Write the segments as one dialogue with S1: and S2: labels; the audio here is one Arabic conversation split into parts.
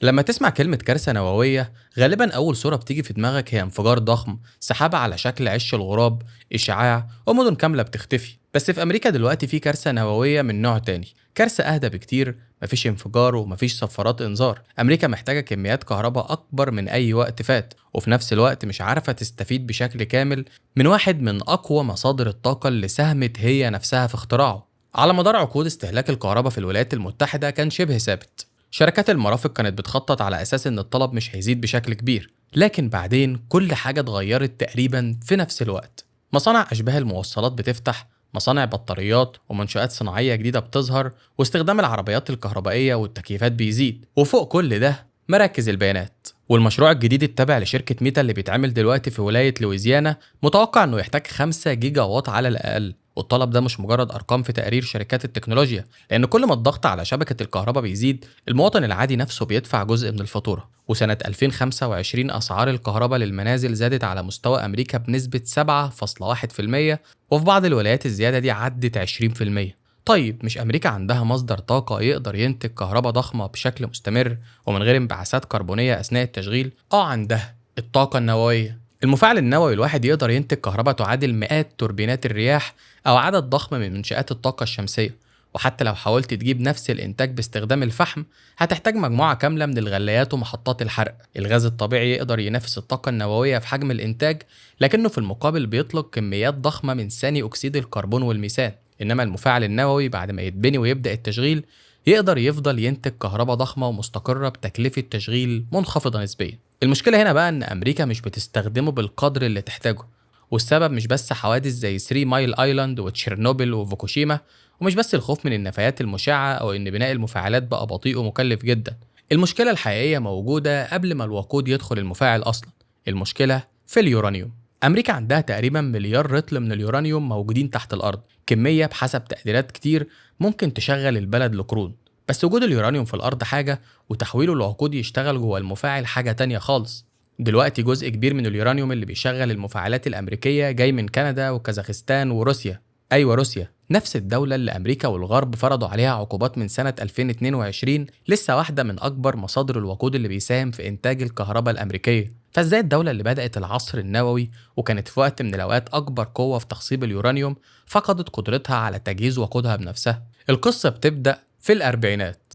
S1: لما تسمع كلمة كارثة نووية غالبا أول صورة بتيجي في دماغك هي انفجار ضخم، سحابة على شكل عش الغراب، إشعاع ومدن كاملة بتختفي. بس في أمريكا دلوقتي في كارثة نووية من نوع تاني، كارثة أهدى بكتير. مفيش انفجار ومفيش صفارات إنذار. أمريكا محتاجة كميات كهرباء أكبر من أي وقت فات، وفي نفس الوقت مش عارفة تستفيد بشكل كامل من واحد من أقوى مصادر الطاقة اللي ساهمت هي نفسها في اختراعه. على مدار عقود استهلاك الكهرباء في الولايات المتحدة كان شبه ثابت. شركات المرافق كانت بتخطط على أساس إن الطلب مش هيزيد بشكل كبير، لكن بعدين كل حاجة اتغيرت تقريبا في نفس الوقت. مصانع أشباه الموصلات بتفتح، مصانع بطاريات ومنشآت صناعية جديدة بتظهر، واستخدام العربيات الكهربائية والتكييفات بيزيد. وفوق كل ده مراكز البيانات، والمشروع الجديد التابع لشركة ميتا اللي بيتعمل دلوقتي في ولاية لويزيانا متوقع إنه يحتاج 5 جيجا واط على الأقل. والطلب ده مش مجرد أرقام في تقارير شركات التكنولوجيا، لأن كل ما الضغط على شبكة الكهرباء بيزيد المواطن العادي نفسه بيدفع جزء من الفاتورة. وسنة 2025 أسعار الكهرباء للمنازل زادت على مستوى أمريكا بنسبة 7.1%، وفي بعض الولايات الزيادة دي عدت 20%. طيب مش أمريكا عندها مصدر طاقة يقدر ينتج كهرباء ضخمة بشكل مستمر ومن غير انبعاثات كربونية أثناء التشغيل؟ عندها الطاقة النووية. المفاعل النووي الواحد يقدر ينتج كهرباء تعادل مئات توربينات الرياح أو عدد ضخم من منشآت الطاقة الشمسية. وحتى لو حاولت تجيب نفس الإنتاج باستخدام الفحم هتحتاج مجموعة كاملة من الغلايات ومحطات الحرق. الغاز الطبيعي يقدر ينافس الطاقة النووية في حجم الإنتاج، لكنه في المقابل بيطلق كميات ضخمة من ثاني أكسيد الكربون والميثان. إنما المفاعل النووي بعد ما يتبني ويبدأ التشغيل يقدر يفضل ينتج كهرباء ضخمة ومستقرة بتكلفة تشغيل منخفضة نسبيا. المشكلة هنا بقى إن أمريكا مش بتستخدمه بالقدر اللي تحتاجه، والسبب مش بس حوادث زي 3 مايل آيلاند وتشيرنوبل وفوكوشيما، ومش بس الخوف من النفايات المشعة أو إن بناء المفاعلات بقى بطيء ومكلف جدا. المشكلة الحقيقية موجودة قبل ما الوقود يدخل المفاعل أصلا. المشكلة في اليورانيوم. أمريكا عندها تقريبا مليار رطل من اليورانيوم موجودين تحت الأرض، كمية بحسب تقديرات كتير ممكن تشغل البلد لقرون. بس وجود اليورانيوم في الأرض حاجة، وتحويله الوقود يشتغل جوه المفاعل حاجة تانية خالص. دلوقتي جزء كبير من اليورانيوم اللي بيشغل المفاعلات الأمريكية جاي من كندا وكازاخستان وروسيا. أيوة روسيا، نفس الدولة اللي أمريكا والغرب فرضوا عليها عقوبات من سنة 2022، لسه واحدة من أكبر مصادر الوقود اللي بيساهم في إنتاج الكهرباء الأمريكية. فإزاي الدولة اللي بدأت العصر النووي وكانت في وقت من الأوقات أكبر قوة في تخصيب اليورانيوم فقدت قدرتها على تجهيز وقودها بنفسها؟ القصة بتبدأ في الأربعينات،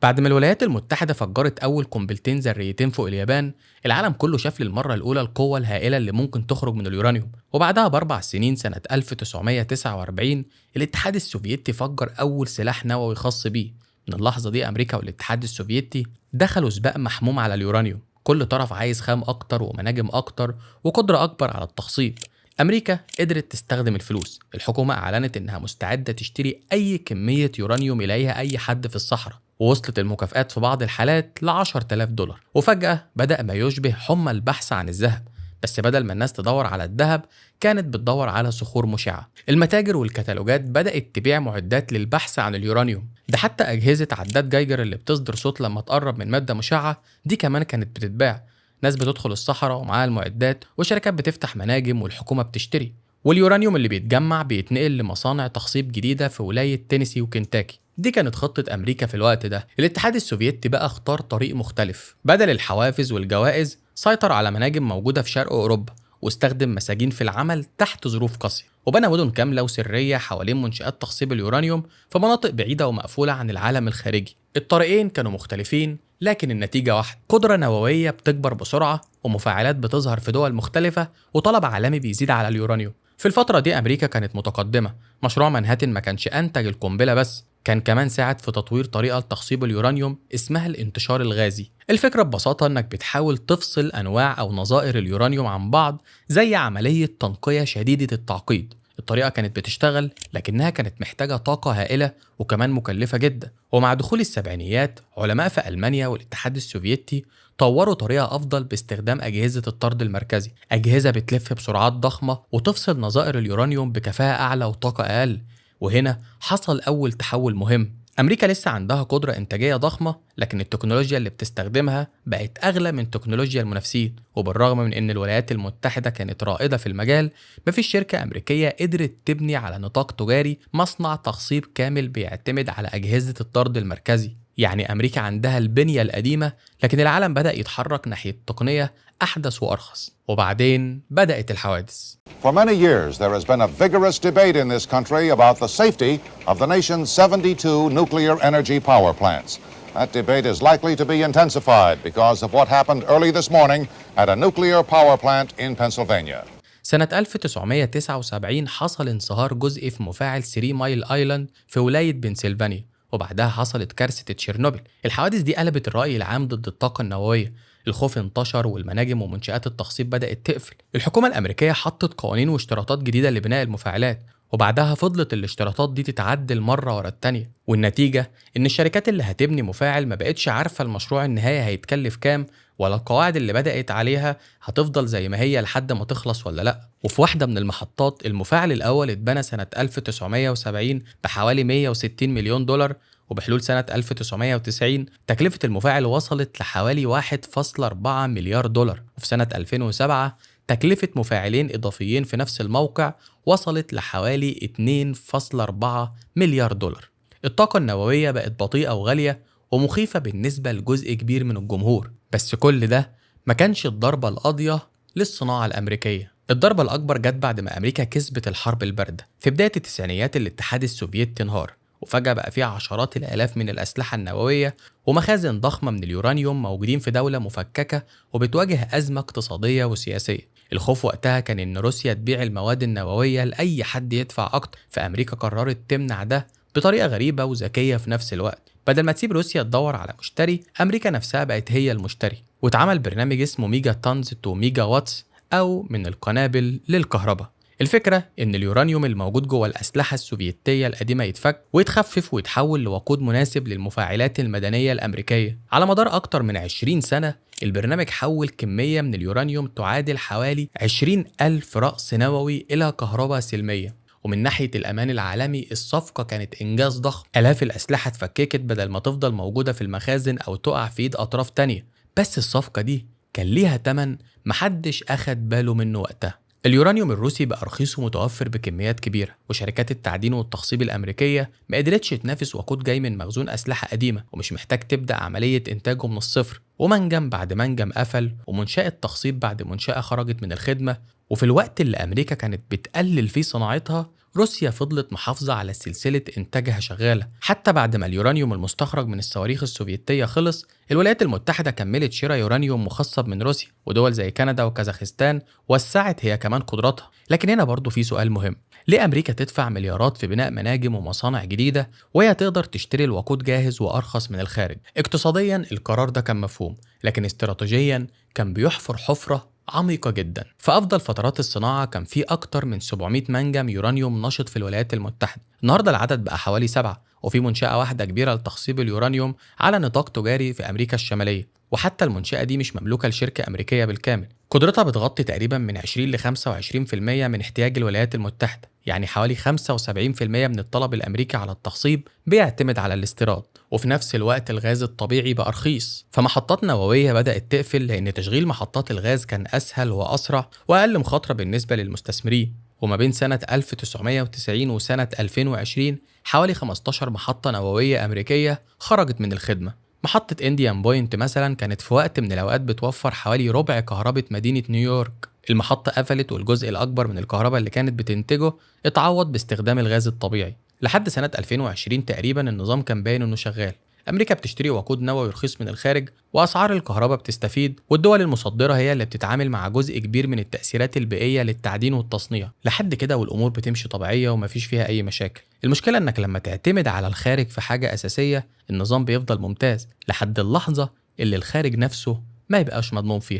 S1: بعد ما الولايات المتحدة فجرت أول قنبلتين ذريتين فوق اليابان. العالم كله شاف للمرة الأولى القوة الهائلة اللي ممكن تخرج من اليورانيوم. وبعدها بأربع سنين سنة 1949 الاتحاد السوفيتي فجر أول سلاح نووي خاص بيه. من اللحظة دي أمريكا والاتحاد السوفيتي دخلوا سباق محموم على اليورانيوم، كل طرف عايز خام أكتر ومناجم أكتر وقدرة أكبر على التخصيب. أمريكا قدرت تستخدم الفلوس. الحكومة أعلنت إنها مستعدة تشتري أي كمية يورانيوم يلاقيها أي حد في الصحراء، ووصلت المكافآت في بعض الحالات ل10,000 دولار. وفجأة بدأ ما يشبه حمى البحث عن الذهب، بس بدل ما الناس تدور على الذهب كانت بتدور على صخور مشعة. المتاجر والكتالوجات بدأت تبيع معدات للبحث عن اليورانيوم ده، حتى أجهزة عداد جايجر اللي بتصدر صوت لما تقرب من مادة مشعة دي كمان كانت بتتباع. ناس بتدخل الصحراء ومعاها المعدات، وشركات بتفتح مناجم والحكومة بتشتري. واليورانيوم اللي بيتجمع بيتنقل لمصانع تخصيب جديدة في ولاية تينيسي وكنتاكي. دي كانت خطة أمريكا في الوقت ده. الاتحاد السوفيتي بقى اختار طريق مختلف، بدل الحوافز والجوائز سيطر على مناجم موجودة في شرق أوروبا، واستخدم مساجين في العمل تحت ظروف قاسية، وبنى مدن كاملة وسرية حوالين منشآت تخصيب اليورانيوم في مناطق بعيدة ومقفولة عن العالم الخارجي. الطريقين كانوا مختلفين لكن النتيجة واحدة، قدرة نووية بتكبر بسرعة ومفاعلات بتظهر في دول مختلفة وطلب عالمي بيزيد على اليورانيوم. في الفترة دي أمريكا كانت متقدمة. مشروع مانهاتن ما كانش أنتج القنبلة بس، كان كمان ساعد في تطوير طريقة لتخصيب اليورانيوم اسمها الانتشار الغازي. الفكرة ببساطة انك بتحاول تفصل انواع او نظائر اليورانيوم عن بعض زي عملية تنقية شديدة التعقيد. الطريقة كانت بتشتغل لكنها كانت محتاجة طاقة هائلة وكمان مكلفة جدا. ومع دخول السبعينيات علماء في ألمانيا والاتحاد السوفيتي طوروا طريقة أفضل باستخدام أجهزة الطرد المركزي، أجهزة بتلف بسرعات ضخمة وتفصل نظائر اليورانيوم بكفاءة أعلى وطاقة أقل. وهنا حصل أول تحول مهم. أمريكا لسه عندها قدرة إنتاجية ضخمة، لكن التكنولوجيا اللي بتستخدمها بقت أغلى من تكنولوجيا المنافسين. وبالرغم من إن الولايات المتحدة كانت رائدة في المجال، مفيش شركة أمريكية قدرت تبني على نطاق تجاري مصنع تخصيب كامل بيعتمد على أجهزة الطرد المركزي. يعني أمريكا عندها البنية القديمة، لكن العالم بدأ يتحرك ناحية تقنية أحدث وأرخص، وبعدين بدأت الحوادث.
S2: For many years, there has been a vigorous debate in this country about the safety of the nation's 72 nuclear energy power plants. That debate is likely to be intensified because of what happened early this morning at a nuclear power plant in Pennsylvania.
S1: سنة 1979 حصل انصهار جزئي في مفاعل 3 مايل آيلاند في ولاية بنسلفانيا، وبعدها حصلت كارثة تشيرنوبل. الحوادث دي قلبت الرأي العام ضد الطاقة النووية، الخوف انتشر والمناجم ومنشآت التخصيب بدأت تقفل. الحكومة الأمريكية حطت قوانين واشتراطات جديدة لبناء المفاعلات، وبعدها فضلت الاشتراطات دي تتعدل مرة ورا التانية، والنتيجة إن الشركات اللي هتبني مفاعل ما بقتش عارفة المشروع النهائي هيتكلف كام، ولا القواعد اللي بدأت عليها هتفضل زي ما هي لحد ما تخلص ولا لأ. وفي واحدة من المحطات المفاعل الأول اتبنى سنة 1970 بحوالي 160 مليون دولار، وبحلول سنة 1990 تكلفة المفاعل وصلت لحوالي 1.4 مليار دولار، وفي سنة 2007 تكلفة مفاعلين إضافيين في نفس الموقع وصلت لحوالي 2.4 مليار دولار. الطاقة النووية بقت بطيئة وغالية ومخيفة بالنسبة لجزء كبير من الجمهور، بس كل ده ما كانش الضربة القاضية للصناعة الأمريكية. الضربة الأكبر جت بعد ما أمريكا كسبت الحرب الباردة. في بداية التسعينيات الاتحاد السوفيتي انهار، وفجأة بقى فيه عشرات الآلاف من الأسلحة النووية ومخازن ضخمة من اليورانيوم موجودين في دولة مفككة وبتواجه أزمة اقتصادية وسياسية. الخوف وقتها كان إن روسيا تبيع المواد النووية لأي حد يدفع أكتر، فأمريكا قررت تمنع ده بطريقة غريبة وذكية في نفس الوقت. بدل ما تسيب روسيا تدور على مشتري، أمريكا نفسها بقت هي المشتري، واتعمل برنامج اسمه ميجا تونز تو ميجا واتس، أو من القنابل للكهرباء. الفكرة إن اليورانيوم الموجود جوه الأسلحة السوفيتية القديمة يتفك ويتخفف ويتحول لوقود مناسب للمفاعلات المدنية الأمريكية. على مدار أكتر من 20 سنة البرنامج حول كمية من اليورانيوم تعادل حوالي 20,000 رأس نووي إلى كهرباء سلمية. ومن ناحية الأمان العالمي الصفقة كانت إنجاز ضخم، آلاف الأسلحة اتفككت بدل ما تفضل موجودة في المخازن أو تقع في إيد أطراف تانية. بس الصفقة دي كان ليها تمن محدش أخد باله منه وقتها. اليورانيوم الروسي بقى رخيص ومتوفر بكميات كبيرة، وشركات التعدين والتخصيب الأمريكية ما قدرتش تنافس وقود جاي من مخزون أسلحة قديمة ومش محتاج تبدأ عملية إنتاجه من الصفر، ومنجم بعد منجم قفل ومنشأة تخصيب بعد منشأة خرجت من الخدمة. وفي الوقت اللي أمريكا كانت بتقلل فيه صناعتها، روسيا فضلت محافظة على سلسلة إنتاجها شغالة. حتى بعد ما اليورانيوم المستخرج من الصواريخ السوفيتية خلص، الولايات المتحدة كملت شراء يورانيوم مخصب من روسيا، ودول زي كندا وكازاخستان وسعت هي كمان قدراتها. لكن هنا برضو في سؤال مهم، ليه أمريكا تدفع مليارات في بناء مناجم ومصانع جديدة وهي تقدر تشتري الوقود جاهز وأرخص من الخارج؟ اقتصاديا القرار ده كان مفهوم، لكن استراتيجيا كان بيحفر حفرة عميقة جدا. في أفضل فترات الصناعة كان في أكتر من 700 منجم يورانيوم نشط في الولايات المتحدة. النهاردة العدد بقى حوالي 7، وفي منشأة واحدة كبيرة لتخصيب اليورانيوم على نطاق تجاري في أمريكا الشمالية، وحتى المنشأة دي مش مملوكة لشركة أمريكية بالكامل. قدرتها بتغطي تقريبا من 20 ل 25% من احتياج الولايات المتحدة، يعني حوالي 75% من الطلب الأمريكي على التخصيب بيعتمد على الاستيراد. وفي نفس الوقت الغاز الطبيعي بقى رخيص، فمحطات نووية بدأت تقفل لأن تشغيل محطات الغاز كان أسهل وأسرع وأقل مخاطرة بالنسبة للمستثمرين. وما بين سنة 1990 وسنة 2020 حوالي 15 محطة نووية أمريكية خرجت من الخدمة. محطة إنديان بوينت مثلا كانت في وقت من الأوقات بتوفر حوالي ربع كهرباء مدينة نيويورك. المحطة قفلت والجزء الأكبر من الكهرباء اللي كانت بتنتجه اتعوض باستخدام الغاز الطبيعي. لحد سنة 2020 تقريبا النظام كان باين إنه شغال. أمريكا بتشتري وقود نووي رخيص من الخارج، وأسعار الكهرباء بتستفيد، والدول المصدرة هي اللي بتتعامل مع جزء كبير من التأثيرات البيئية للتعدين والتصنيع. لحد كده والأمور بتمشي طبيعية ومفيش فيها أي مشاكل. المشكلة إنك لما تعتمد على الخارج في حاجة أساسية النظام بيفضل ممتاز لحد اللحظة اللي الخارج نفسه ما يبقاش مضمون فيها.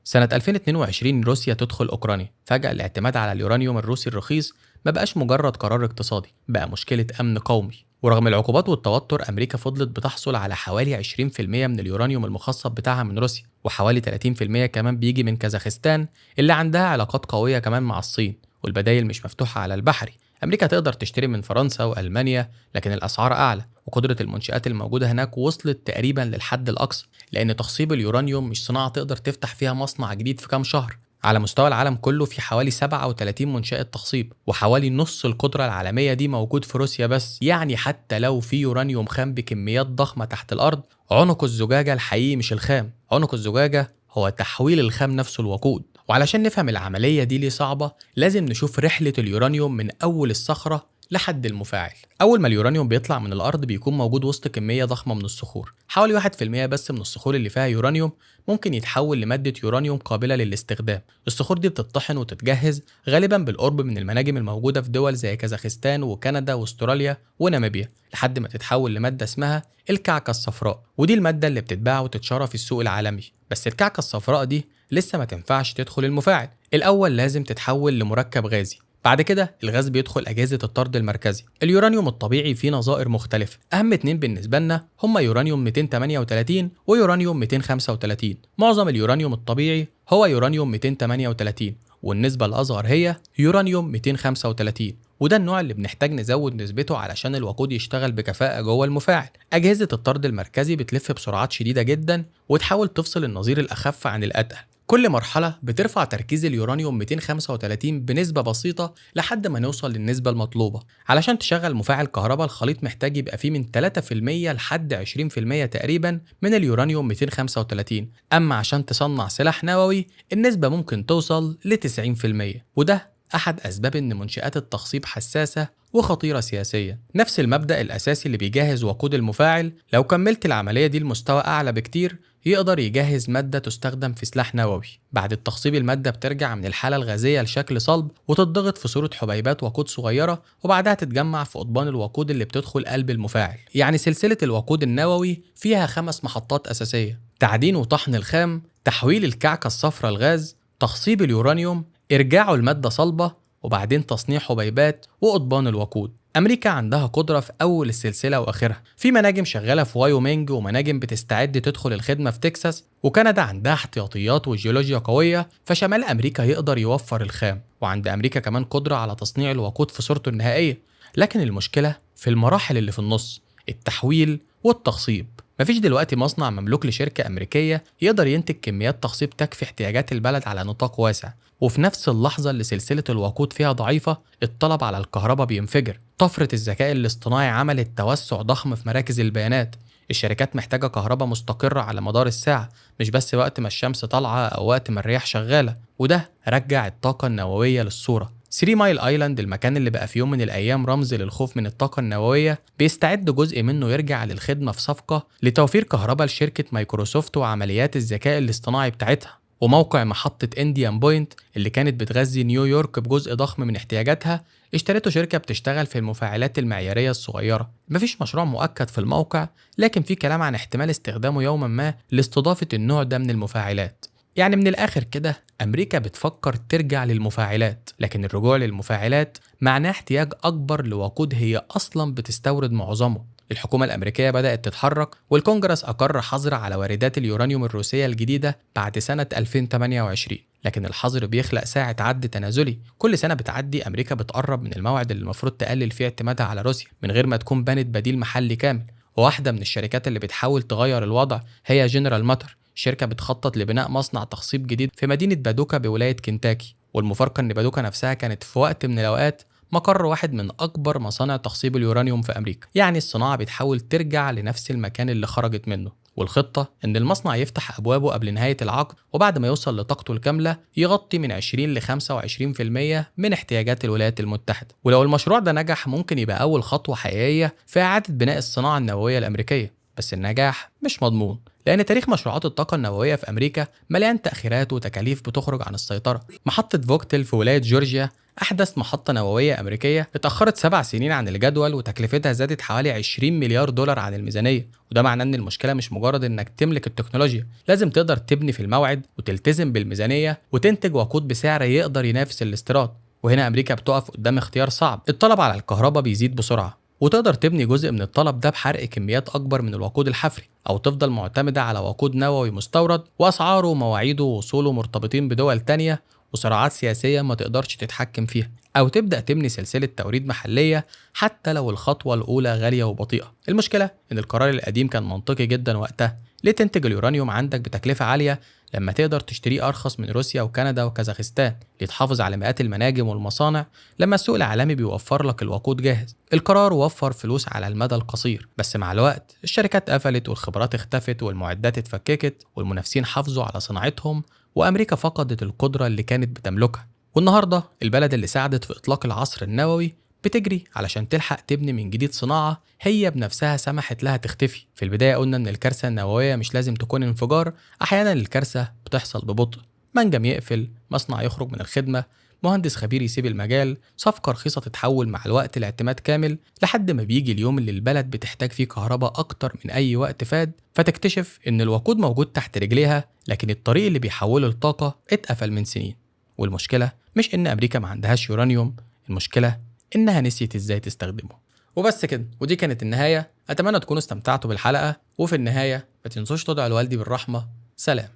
S1: سنة 2022 روسيا تدخل أوكرانيا. فجأة الاعتماد على اليورانيوم الروسي الرخيص ما بقاش مجرد قرار اقتصادي، بقى مشكلة أمن قومي. ورغم العقوبات والتوتر أمريكا فضلت بتحصل على حوالي 20% من اليورانيوم المخصب بتاعها من روسيا، وحوالي 30% كمان بيجي من كازاخستان اللي عندها علاقات قوية كمان مع الصين، والبدايل مش مفتوحة على البحري. أمريكا تقدر تشتري من فرنسا وألمانيا، لكن الأسعار أعلى، وقدرة المنشآت الموجودة هناك وصلت تقريبا للحد الأقصى، لأن تخصيب اليورانيوم مش صناعة تقدر تفتح فيها مصنع جديد في كام شهر. على مستوى العالم كله في حوالي 37 منشأة تخصيب، وحوالي نص القدرة العالمية دي موجود في روسيا بس. يعني حتى لو في يورانيوم خام بكميات ضخمة تحت الأرض، عنق الزجاجة الحقيقي مش الخام، عنق الزجاجة هو تحويل الخام نفسه الوقود. وعلشان نفهم العملية دي ليه صعبة، لازم نشوف رحلة اليورانيوم من أول الصخرة لحد المفاعل. أول ما اليورانيوم بيطلع من الأرض بيكون موجود وسط كمية ضخمة من الصخور، حوالي 1% بس من الصخور اللي فيها يورانيوم ممكن يتحول لمادة يورانيوم قابلة للاستخدام. الصخور دي بتطحن وتتجهز غالبا بالقرب من المناجم الموجودة في دول زي كازاخستان وكندا واستراليا وناميبيا، لحد ما تتحول لمادة اسمها الكعكة الصفراء، ودي المادة اللي بتتباع وتتشرى في السوق العالمي. بس الكعكة الصفراء دي لسه ما تنفعش تدخل المفاعل، الأول لازم تتحول لمركب غازي، بعد كده الغاز بيدخل أجهزة الطرد المركزي. اليورانيوم الطبيعي فيه نظائر مختلفة، أهم اتنين بالنسبة لنا هما يورانيوم 238 ويورانيوم 235. معظم اليورانيوم الطبيعي هو يورانيوم 238، والنسبة الأصغر هي يورانيوم 235، وده النوع اللي بنحتاج نزود نسبته علشان الوقود يشتغل بكفاءة جوه المفاعل. أجهزة الطرد المركزي بتلف بسرعات شديدة جدا وتحاول تفصل النظير الأخف عن الأتقل. كل مرحلة بترفع تركيز اليورانيوم 235 بنسبة بسيطة لحد ما نوصل للنسبة المطلوبة. علشان تشغل مفاعل كهرباء، الخليط محتاج يبقى فيه من 3% لحد 20% تقريبا من اليورانيوم 235. أما عشان تصنع سلاح نووي النسبة ممكن توصل ل 90%، وده أحد أسباب إن منشآت التخصيب حساسة وخطيرة سياسيا. نفس المبدأ الأساسي اللي بيجهز وقود المفاعل، لو كملت العملية دي لمستوى أعلى بكتير يقدر يجهز مادة تستخدم في سلاح نووي. بعد التخصيب المادة بترجع من الحالة الغازية لشكل صلب وتتضغط في صورة حبيبات وقود صغيرة، وبعدها تتجمع في قضبان الوقود اللي بتدخل قلب المفاعل. يعني سلسلة الوقود النووي فيها 5 محطات أساسية: تعدين وطحن الخام، تحويل الكعكة الصفراء الغاز، تخصيب اليورانيوم، إرجاعه المادة صلبة، وبعدين تصنيع حبيبات وقضبان الوقود. أمريكا عندها قدرة في أول السلسلة وآخرها، في مناجم شغالة في وايومينج ومناجم بتستعد تدخل الخدمة في تكساس، وكندا عندها احتياطيات وجيولوجيا قوية، فشمال أمريكا يقدر يوفر الخام، وعند أمريكا كمان قدرة على تصنيع الوقود في صورته النهائية. لكن المشكلة في المراحل اللي في النص، التحويل والتخصيب. مفيش دلوقتي مصنع مملوك لشركة أمريكية يقدر ينتج كميات تخصيب تكفي احتياجات البلد على نطاق واسع، وفي نفس اللحظة اللي سلسلة الوقود فيها ضعيفة الطلب على الكهرباء بينفجر. طفرة الذكاء الاصطناعي عملت توسع ضخم في مراكز البيانات، الشركات محتاجة كهرباء مستقرة على مدار الساعة، مش بس وقت ما الشمس طالعة أو وقت ما الرياح شغالة، وده رجع الطاقة النووية للصورة. 3 مايل آيلاند، المكان اللي بقى في يوم من الأيام رمز للخوف من الطاقة النووية، بيستعد جزء منه يرجع للخدمة في صفقة لتوفير كهرباء لشركة مايكروسوفت وعمليات الذكاء الاصطناعي بتاعتها. وموقع محطة انديان بوينت اللي كانت بتغذي نيويورك بجزء ضخم من احتياجاتها اشترته شركة بتشتغل في المفاعلات المعيارية الصغيرة. مفيش مشروع مؤكد في الموقع، لكن في كلام عن احتمال استخدامه يوما ما لاستضافة النوع ده من المفاعلات. يعني من الآخر كده أمريكا بتفكر ترجع للمفاعلات، لكن الرجوع للمفاعلات معناه احتياج أكبر لوقود هي أصلا بتستورد معظمه. الحكومة الأمريكية بدأت تتحرك، والكونجرس أقر حظر على واردات اليورانيوم الروسية الجديدة بعد سنة 2028. لكن الحظر بيخلق ساعة عد تنازلي، كل سنة بتعدي أمريكا بتقرب من الموعد اللي المفروض تقلل فيه اعتمادها على روسيا من غير ما تكون بنت بديل محلي كامل. وواحدة من الشركات اللي بتحاول تغير الوضع هي جنرال ماتر، شركة بتخطط لبناء مصنع تخصيب جديد في مدينة بادوكا بولاية كنتاكي. والمفارقة إن بادوكا نفسها كانت في وقت من الأوقات مقر واحد من أكبر مصانع تخصيب اليورانيوم في أمريكا. يعني الصناعة بتحاول ترجع لنفس المكان اللي خرجت منه، والخطة إن المصنع يفتح أبوابه قبل نهاية العقد، وبعد ما يوصل لطاقته الكاملة يغطي من 20 ل 25% من احتياجات الولايات المتحدة. ولو المشروع ده نجح ممكن يبقى أول خطوة حقيقية في إعادة بناء الصناعة النووية الأمريكية، بس النجاح مش مضمون، لأن تاريخ مشروعات الطاقة النووية في أمريكا مليان تأخيرات وتكاليف بتخرج عن السيطرة. محطة فوكتل في ولاية جورجيا أحدث محطة نووية أمريكية اتأخرت 7 سنين عن الجدول، وتكلفتها زادت حوالي 20 مليار دولار عن الميزانية. وده معناه إن المشكلة مش مجرد إنك تملك التكنولوجيا، لازم تقدر تبني في الموعد وتلتزم بالميزانية وتنتج وقود بسعر يقدر ينافس الاستيراد. وهنا أمريكا بتقف قدام اختيار صعب، الطلب على الكهرباء بيزيد بسرعة وتقدر تبني جزء من الطلب ده بحرق كميات أكبر من الوقود الحفري، أو تفضل معتمدة على وقود نووي مستورد وأسعاره ومواعيده ووصوله مرتبطين بدول تانية وصراعات سياسية ما تقدرش تتحكم فيها، أو تبدأ تبني سلسلة توريد محلية حتى لو الخطوة الأولى غالية وبطيئة. المشكلة إن القرار القديم كان منطقي جدا وقتها، ليه تنتج اليورانيوم عندك بتكلفة عالية لما تقدر تشتريه أرخص من روسيا وكندا وكازاخستان لتحافظ على مئات المناجم والمصانع. لما السوق العالمي بيوفر لك الوقود جاهز، القرار وفر فلوس على المدى القصير، بس مع الوقت الشركات قفلت والخبرات اختفت والمعدات اتفككت والمنافسين حافظوا على صناعتهم، وأمريكا فقدت القدرة اللي كانت بتملكها. والنهاردة البلد اللي ساعدت في إطلاق العصر النووي بتجري علشان تلحق تبني من جديد صناعة هي بنفسها سمحت لها تختفي. في البداية قلنا إن الكارثة النووية مش لازم تكون انفجار، أحيانا الكارثة بتحصل ببطء، منجم يقفل، مصنع يخرج من الخدمة، مهندس خبير يسيب المجال، صفقة رخيصة تتحول مع الوقت لاعتماد كامل، لحد ما بيجي اليوم اللي البلد بتحتاج فيه كهرباء أكتر من أي وقت فات، فتكتشف إن الوقود موجود تحت رجليها، لكن الطريق اللي بيحوله لطاقة اتقفل من سنين. والمشكلة مش إن أمريكا ما عندهاش يورانيوم، المشكلة إنها نسيت إزاي تستخدمه. وبس كده، ودي كانت النهاية. أتمنى تكونوا استمتعتوا بالحلقة، وفي النهاية ما تنسوش تدعوا لوالدي بالرحمة. سلام.